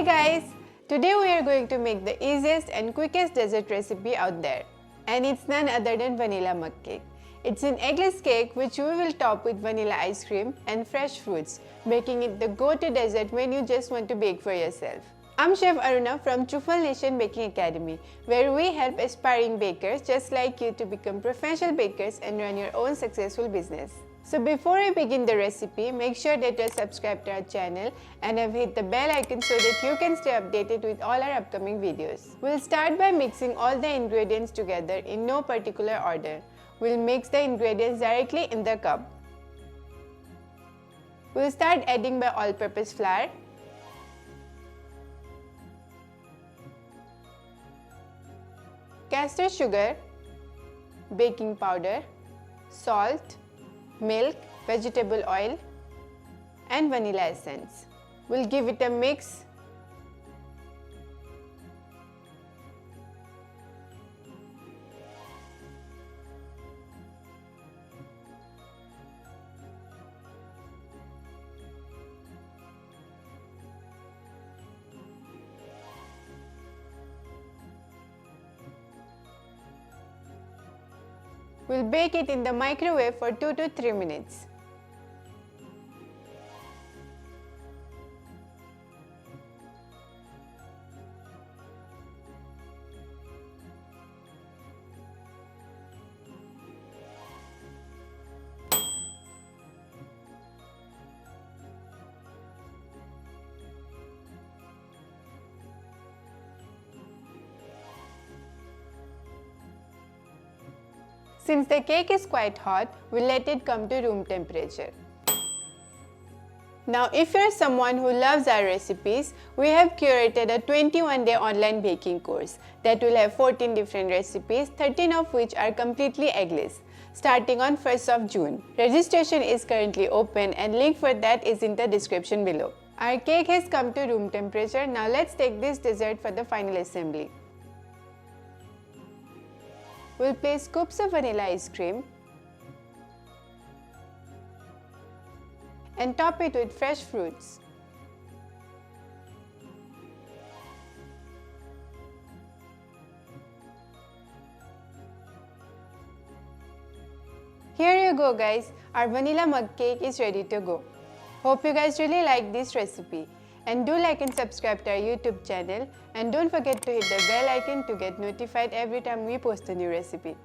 guys! Today we are going to make the easiest and quickest dessert recipe out there. And it's none other than vanilla mug cake. It's an eggless cake which we will top with vanilla ice cream and fresh fruits, making it the go-to dessert when you just want to bake for yourself. I'm Chef Aruna from Truffle Nation Baking Academy, where we help aspiring bakers just like you to become professional bakers and run your own successful business. So before we begin the recipe, make sure that you're subscribed to our channel and have hit the bell icon so that you can stay updated with all our upcoming videos. We'll start by mixing all the ingredients together in no particular order. We'll mix the ingredients directly in the cup. We'll start adding by all-purpose flour, castor sugar, baking powder, salt, milk, vegetable oil and vanilla essence. We'll give it a mix. We'll bake it in the microwave for 2 to 3 minutes. Since the cake is quite hot, we'll let it come to room temperature. Now, if you're someone who loves our recipes, we have curated a 21-day online baking course that will have 14 different recipes, 13 of which are completely eggless, starting on 1st of June. Registration is currently open and link for that is in the description below. Our cake has come to room temperature. Now let's take this dessert for the final assembly. We'll place scoops of vanilla ice cream and top it with fresh fruits. Here you go guys, our vanilla mug cake is ready to go. Hope you guys really like this recipe. And do like and subscribe to our YouTube channel and don't forget to hit the bell icon to get notified every time we post a new recipe.